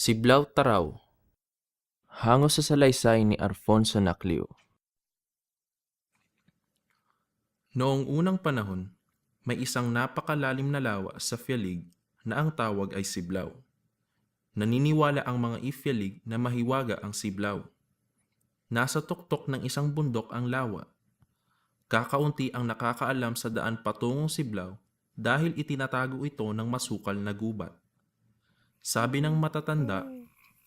Siblaw Taraw. Hango sa salaysay ni Alfonso Naclio. Noong unang panahon, may isang napakalalim na lawa sa Fialig na ang tawag ay Siblaw. Naniniwala ang mga Ifyalig na mahiwaga ang Siblaw. Nasa tuktok ng isang bundok ang lawa. Kakaunti ang nakakaalam sa daan patungong Siblaw dahil itinatago ito ng masukal na gubat. Sabi ng matatanda,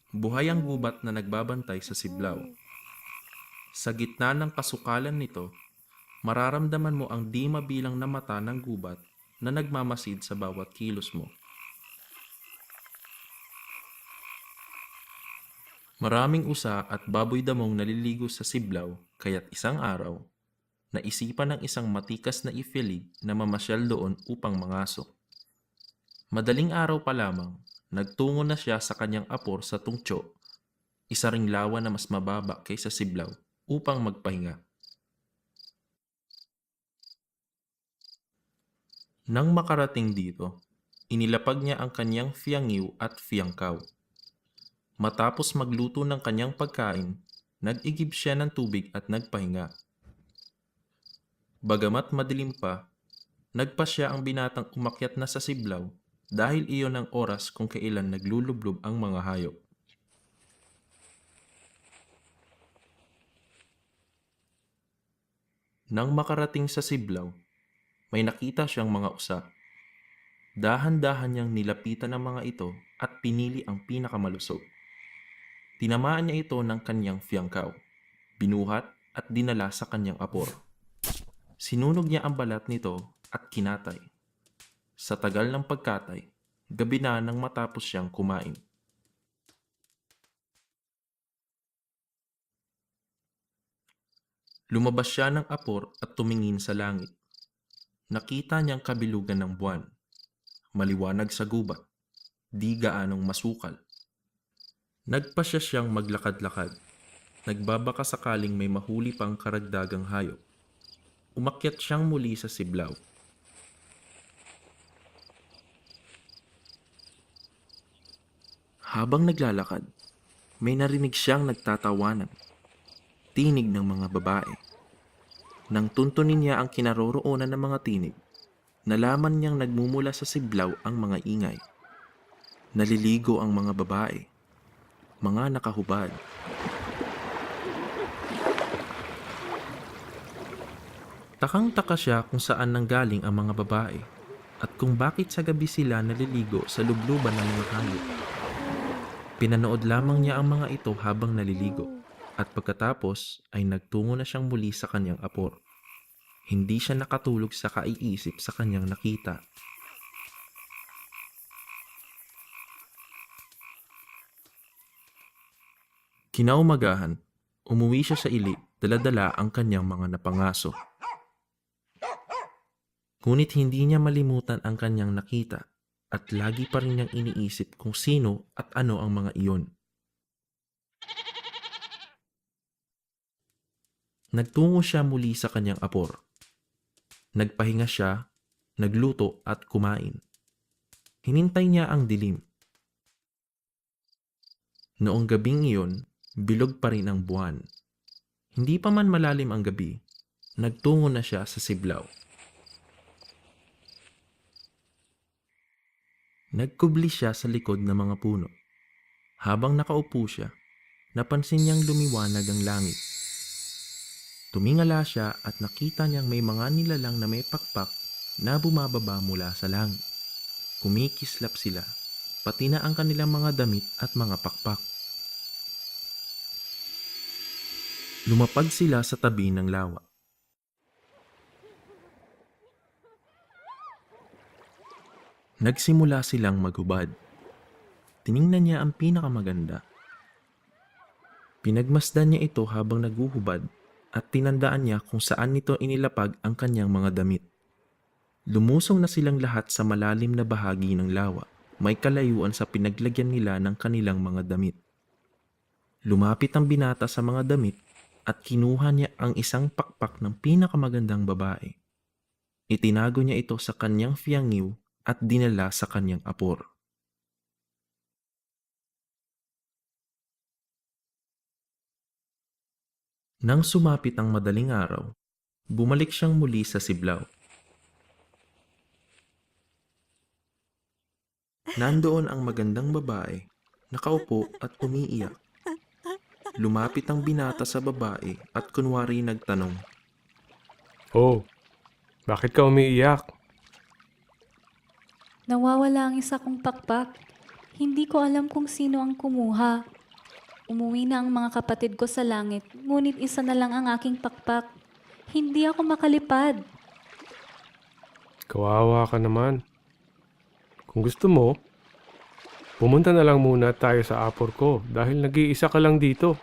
buhay ang gubat na nagbabantay sa Siblaw. Sa gitna ng kasukalan nito, mararamdaman mo ang di mabilang na mata ng gubat na nagmamasid sa bawat kilos mo. Maraming usa at baboy damong naliligo sa Siblaw, kaya't isang araw, naisipan ng isang matikas na Ifyalig na mamasyal doon upang mangaso. Madaling araw pa lamang, nagtungo na siya sa kanyang apor sa Tungtyo, isa ring lawa na mas mababa kaysa Siblaw, upang magpahinga. Nang makarating dito, inilapag niya ang kanyang fiyangiw at fiyangkaw. Matapos magluto ng kanyang pagkain, nag-igib siya ng tubig at nagpahinga. Bagamat madilim pa, nagpasya ang binatang umakyat na sa Siblaw dahil iyon ang oras kung kailan naglulublob ang mga hayop. Nang makarating sa Siblaw, may nakita siyang mga usa. Dahan-dahan niyang nilapitan ang mga ito at pinili ang pinakamalusog. Tinamaan niya ito ng kanyang fiyangkaw, binuhat at dinala sa kanyang apor. Sinunog niya ang balat nito at kinatay. Sa tagal ng pagkatay, gabi na nang matapos siyang kumain. Lumabas siya ng apor at tumingin sa langit. Nakita niyang kabilugan ng buwan, maliwanag sa gubat, di gaanong masukal. Nagpasya siyang maglakad-lakad. Nagbabaka sakaling may mahuli pang karagdagang hayop. Umakyat siyang muli sa Siblaw. Habang naglalakad, may narinig siyang nagtatawanan. Tinig ng mga babae. Nang tuntunin niya ang kinaroroonan ng mga tinig, nalaman niyang nagmumula sa Siblaw ang mga ingay. Naliligo ang mga babae. Mga nakahubad. Takang-taka siya kung saan nanggaling ang mga babae at kung bakit sa gabi sila naliligo sa lubluban ng mga hayop. Pinanood lamang niya ang mga ito habang naliligo at pagkatapos ay nagtungo na siyang muli sa kanyang apor. Hindi siya nakatulog sa kaiisip sa kanyang nakita. Kinaumagahan, umuwi siya sa ili, dala-dala ang kanyang mga napangaso. Ngunit hindi niya malimutan ang kanyang nakita at lagi pa rin niyang iniisip kung sino at ano ang mga iyon. Nagtungo siya muli sa kanyang apor. Nagpahinga siya, nagluto at kumain. Hinintay niya ang dilim. Noong gabing iyon, bilog pa rin ang buwan. Hindi pa man malalim ang gabi, nagtungo na siya sa Siblaw. Nagkubli siya sa likod ng mga puno. Habang nakaupo siya, napansin niyang lumiwanag ang langit. Tumingala siya at nakita niyang may mga nilalang na may pakpak na bumababa mula sa langit. Kumikislap sila, pati na ang kanilang mga damit at mga pakpak. Lumapag sila sa tabi ng lawa. Nagsimula silang maghubad. Tiningnan niya ang pinakamaganda. Pinagmasdan niya ito habang naghuhubad at tinandaan niya kung saan nito inilapag ang kanyang mga damit. Lumusong na silang lahat sa malalim na bahagi ng lawa. May kalayuan sa pinaglagyan nila ng kanilang mga damit. Lumapit ang binata sa mga damit at kinuha niya ang isang pakpak ng pinakamagandang babae. Itinago niya ito sa kanyang fiyangiw at dinala sa kanyang apor. Nang sumapit ang madaling araw, bumalik siyang muli sa Siblao. Nandoon ang magandang babae, nakaupo at umiiyak. Lumapit ang binata sa babae at kunwari nagtanong, Oh, bakit ka umiiyak? Nawawala ang isa kong pakpak. Hindi ko alam kung sino ang kumuha. Umuwi na ang mga kapatid ko sa langit, ngunit isa na lang ang aking pakpak. Hindi ako makalipad. Kawawa ka naman. Kung gusto mo, pumunta na lang muna tayo sa apor ko dahil nag-iisa ka lang dito.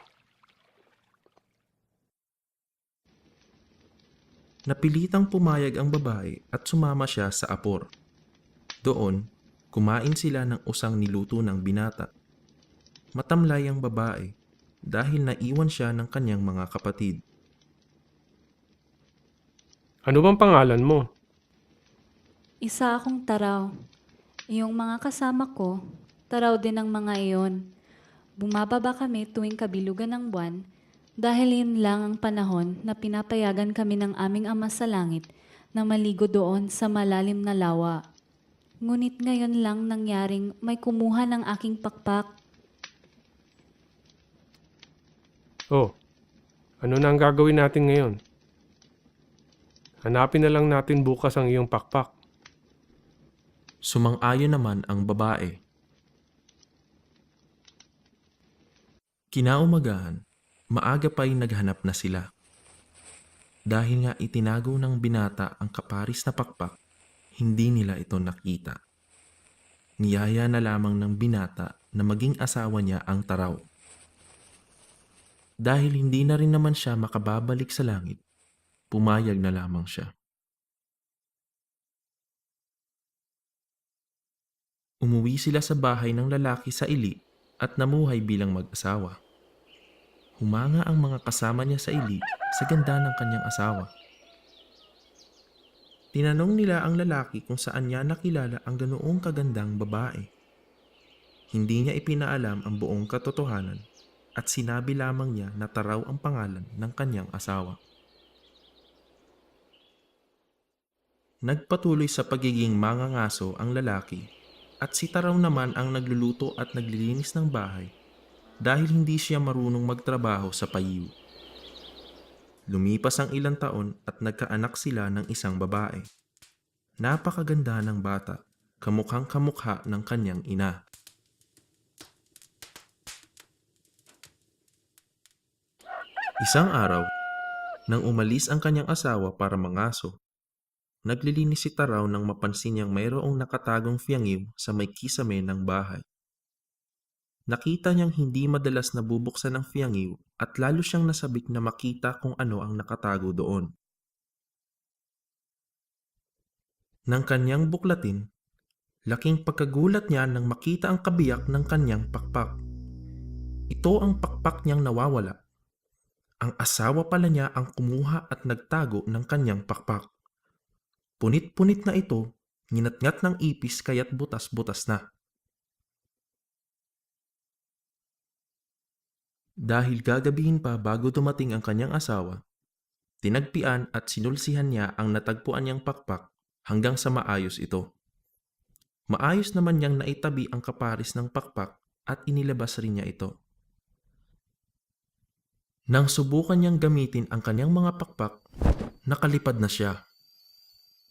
napilitang pumayag ang babae at sumama siya sa apor. Doon, kumain sila ng usang niluto ng binata. Matamlay ang babae dahil naiwan siya ng kanyang mga kapatid. Ano bang pangalan mo? Isa akong taraw. Iyong mga kasama ko, taraw din ang mga iyon. Bumababa kami tuwing kabilugan ng buwan dahil yun lang ang panahon na pinapayagan kami ng aming Ama sa langit na maligo doon sa malalim na lawa. Ngunit ngayon lang nangyaring may kumuha ng aking pakpak. Oh, ano na ang gagawin natin ngayon? Hanapin na lang natin bukas ang iyong pakpak. Sumang-ayon naman ang babae. Kinaumagahan, maaga pa'y naghanap na sila. Dahil nga itinago ng binata ang kaparis na pakpak, hindi nila ito nakita. Niyaya na lamang ng binata na maging asawa niya ang taraw. Dahil hindi na rin naman siya makababalik sa langit, pumayag na lamang siya. Umuwi sila sa bahay ng lalaki sa ili at namuhay bilang mag-asawa. Humanga ang mga kasama niya sa ili sa ganda ng kanyang asawa. Tinanong nila ang lalaki kung saan niya nakilala ang ganoong kagandang babae. Hindi niya ipinaalam ang buong katotohanan at sinabi lamang niya na taraw ang pangalan ng kanyang asawa. Nagpatuloy sa pagiging mangangaso ang lalaki at si taraw naman ang nagluluto at naglilinis ng bahay dahil hindi siya marunong magtrabaho sa payiw. Lumipas ang ilang taon at nagkaanak sila ng isang babae. Napakaganda ng bata, kamukhang kamukha ng kanyang ina. Isang araw, nang umalis ang kanyang asawa para mangaso, naglilinis si Taraw nang mapansin niyang mayroong nakatagong fiyangiw sa may kisame ng bahay. Nakita niyang hindi madalas nabubuksan ng fiyangiw at lalo siyang nasabik na makita kung ano ang nakatago doon. Nang kanyang buklatin, laking pagkagulat niya nang makita ang kabiyak ng kanyang pakpak. Ito ang pakpak niyang nawawala. Ang asawa pala niya ang kumuha at nagtago ng kanyang pakpak. Punit-punit na ito, nginatngat ng ipis kaya't butas-butas na. Dahil gagabihin pa bago dumating ang kanyang asawa, tinagpian at sinulsihan niya ang natagpuan niyang pakpak hanggang sa maayos ito. Maayos naman niyang naitabi ang kaparis ng pakpak at inilabas rin niya ito. Nang subukan niyang gamitin ang kanyang mga pakpak, nakalipad na siya.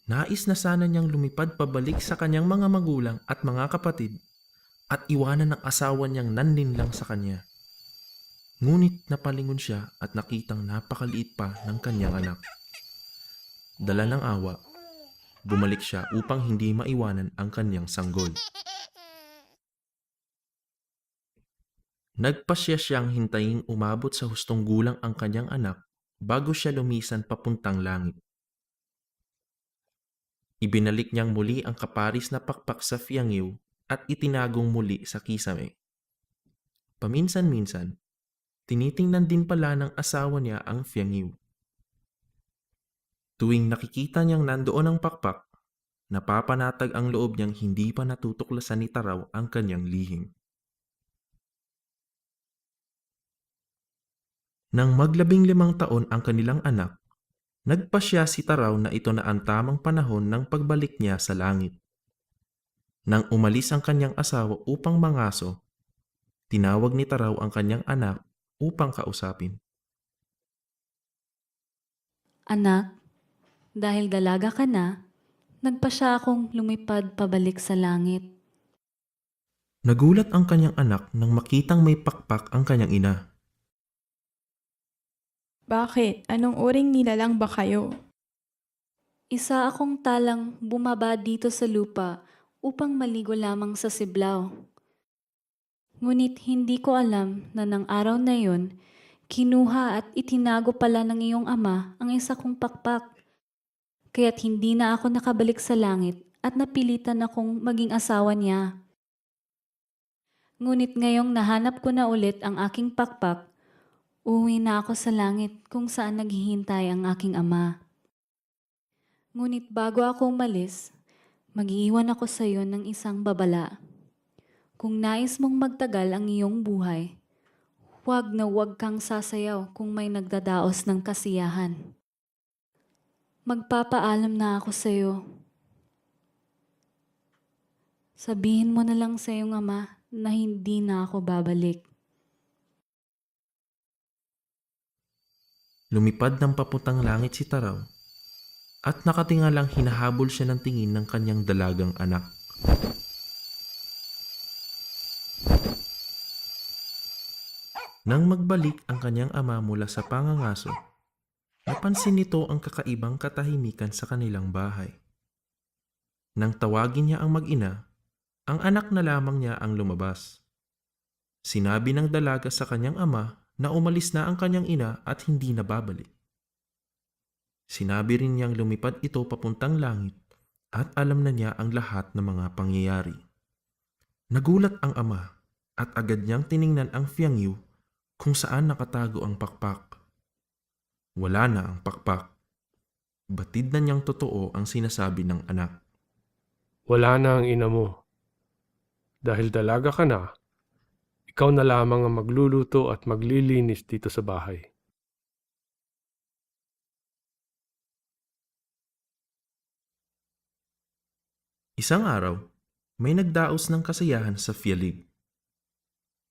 Nais na sana niyang lumipad pabalik sa kanyang mga magulang at mga kapatid at iwanan ng asawa niyang nanlinlang sa kanya. Ngunit napalingon siya at nakitang napakaliit pa ng kanyang anak. Dala ng awa, bumalik siya upang hindi maiwanan ang kanyang sanggol. Nagpasya siyang hintayin umabot sa hustong gulang ang kanyang anak bago siya lumisan papuntang langit. Ibinalik niyang muli ang kaparis na pakpak sa fiyangiw at itinagong muli sa kisame. Paminsan-minsan, tinitingnan din pala ng asawa niya ang fiyangiw. Tuwing nakikita niyang nandoon ang pakpak, napapanatag ang loob niyang hindi pa natutuklasan ni Taraw ang kanyang lihim. Nang mag-15 taon ang kanilang anak, nagpasya si Taraw na ito na ang tamang panahon ng pagbalik niya sa langit. Nang umalis ang kanyang asawa upang mangaso, tinawag ni Taraw ang kanyang anak upang kausapin. Anak, dahil dalaga ka na, nagpasya akong lumipad pabalik sa langit. Nagulat ang kanyang anak nang makitang may pakpak ang kanyang ina. Bakit? Anong uring nilalang ba kayo? Isa akong talang bumaba dito sa lupa upang maligo lamang sa Siblao. Ngunit hindi ko alam na ng araw na yon, kinuha at itinago pala ng iyong ama ang isa kong pakpak. Kaya't hindi na ako nakabalik sa langit at napilitan akong maging asawa niya. Ngunit ngayong nahanap ko na ulit ang aking pakpak, uwi na ako sa langit kung saan naghihintay ang aking ama. Ngunit bago ako umalis, mag-iiwan ako sa iyo ng isang babala. Kung nais mong magtagal ang iyong buhay, huwag na huwag kang sasayaw kung may nagdadaos ng kasiyahan. Magpapaalam na ako sa iyo. Sabihin mo na lang sa iyong ama na hindi na ako babalik. Lumipad ng papuntang langit si Taraw at nakatingalang hinahabol siya ng tingin ng kanyang dalagang anak. Nang magbalik ang kanyang ama mula sa pangangaso, napansin nito ang kakaibang katahimikan sa kanilang bahay. Nang tawagin niya ang mag-ina, ang anak na lamang niya ang lumabas. Sinabi ng dalaga sa kanyang ama na umalis na ang kanyang ina at hindi na babalik. Sinabi rin niyang lumipad ito papuntang langit at alam na niya ang lahat ng mga pangyayari. Nagulat ang ama at agad niyang tiningnan ang Fiangyu kung saan nakatago ang pakpak. Wala na ang pakpak. Batid na niyang totoo ang sinasabi ng anak. Wala na ang ina mo. Dahil dalaga ka na, ikaw na lamang ang magluluto at maglilinis dito sa bahay. Isang araw, may nagdaos ng kasiyahan sa Fialig.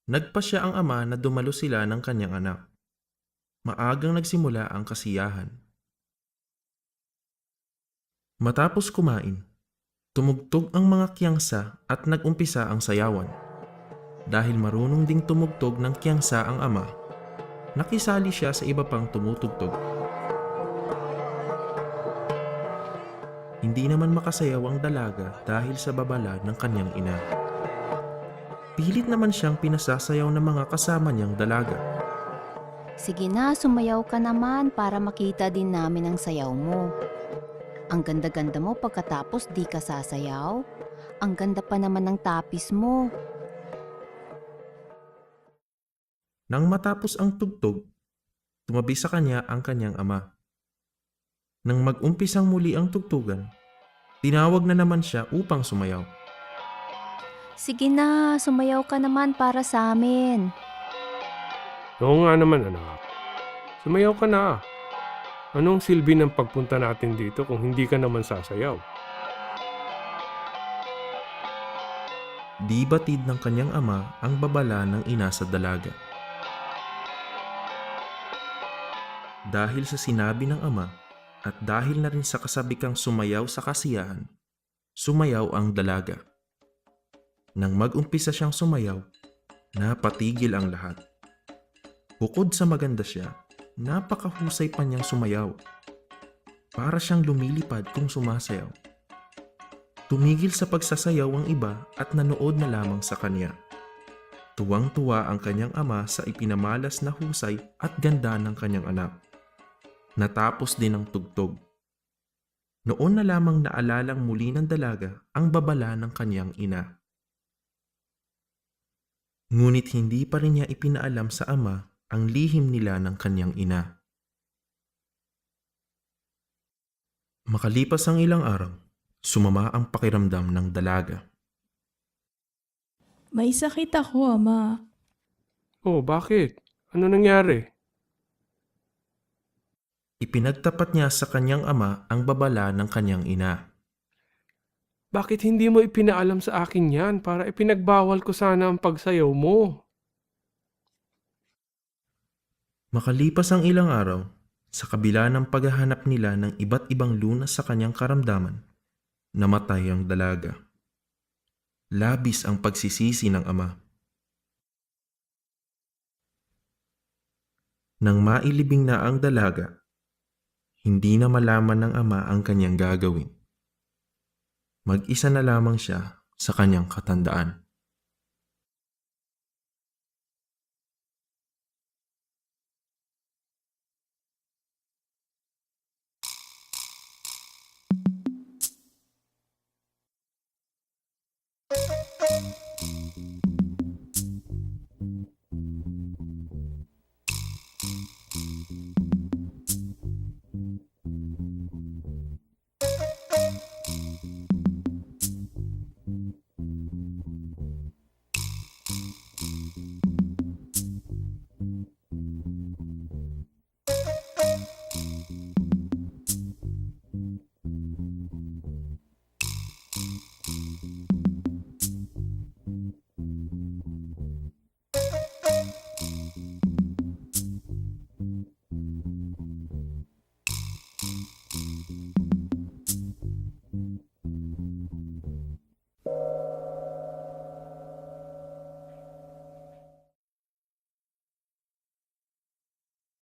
Nagpasya ang ama na dumalo sila ng kanyang anak. Maagang nagsimula ang kasiyahan. Matapos kumain, tumugtog ang mga kiyangsa at nag-umpisa ang sayawan. Dahil marunong ding tumugtog ng kiyangsa ang ama, nakisali siya sa iba pang tumutugtog. Hindi naman makasayaw ang dalaga dahil sa babala ng kanyang ina. Pilit naman siyang pinasasayaw ng mga kasama niyang dalaga. Sige na, sumayaw ka naman para makita din namin ang sayaw mo. Ang ganda-ganda mo pagkatapos di ka sasayaw. Ang ganda pa naman ng tapis mo. Nang matapos ang tugtog, tumabi sa kanya ang kanyang ama. Nang mag-umpisang muli ang tugtugan, tinawag na naman siya upang sumayaw. Sige na, sumayaw ka naman para sa amin. Oo nga naman anak. Sumayaw ka na. Anong silbi ng pagpunta natin dito kung hindi ka naman sasayaw? Di batid ng kanyang ama ang babala ng ina sa dalaga. Dahil sa sinabi ng ama at dahil na rin sa kasabikang sumayaw sa kasiyahan, sumayaw ang dalaga. Nang mag-umpisa siyang sumayaw, napatigil ang lahat. Bukod sa maganda siya, napakahusay pa niyang sumayaw. Para siyang lumilipad kung sumasayaw. Tumigil sa pagsasayaw ang iba at nanood na lamang sa kanya. Tuwang-tuwa ang kanyang ama sa ipinamalas na husay at ganda ng kanyang anak. Natapos din ang tugtog. Noon na lamang naalalang muli ng dalaga ang babala ng kanyang ina. Ngunit hindi pa rin niya ipinaalam sa ama ang lihim nila ng kanyang ina. Makalipas ang ilang araw, sumama ang pakiramdam ng dalaga. May sakit ako, ama. Oh, bakit? Ano nangyari? Ipinagtapat niya sa kanyang ama ang babala ng kanyang ina. Bakit hindi mo ipinaalam sa akin yan para ipinagbawal ko sana ang pagsayaw mo? Makalipas ang ilang araw, sa kabila ng paghahanap nila ng iba't ibang lunas sa kanyang karamdaman, namatay ang dalaga. Labis ang pagsisisi ng ama. Nang mailibing na ang dalaga, hindi na malaman ng ama ang kanyang gagawin. Mag-isa na lamang siya sa kanyang katandaan.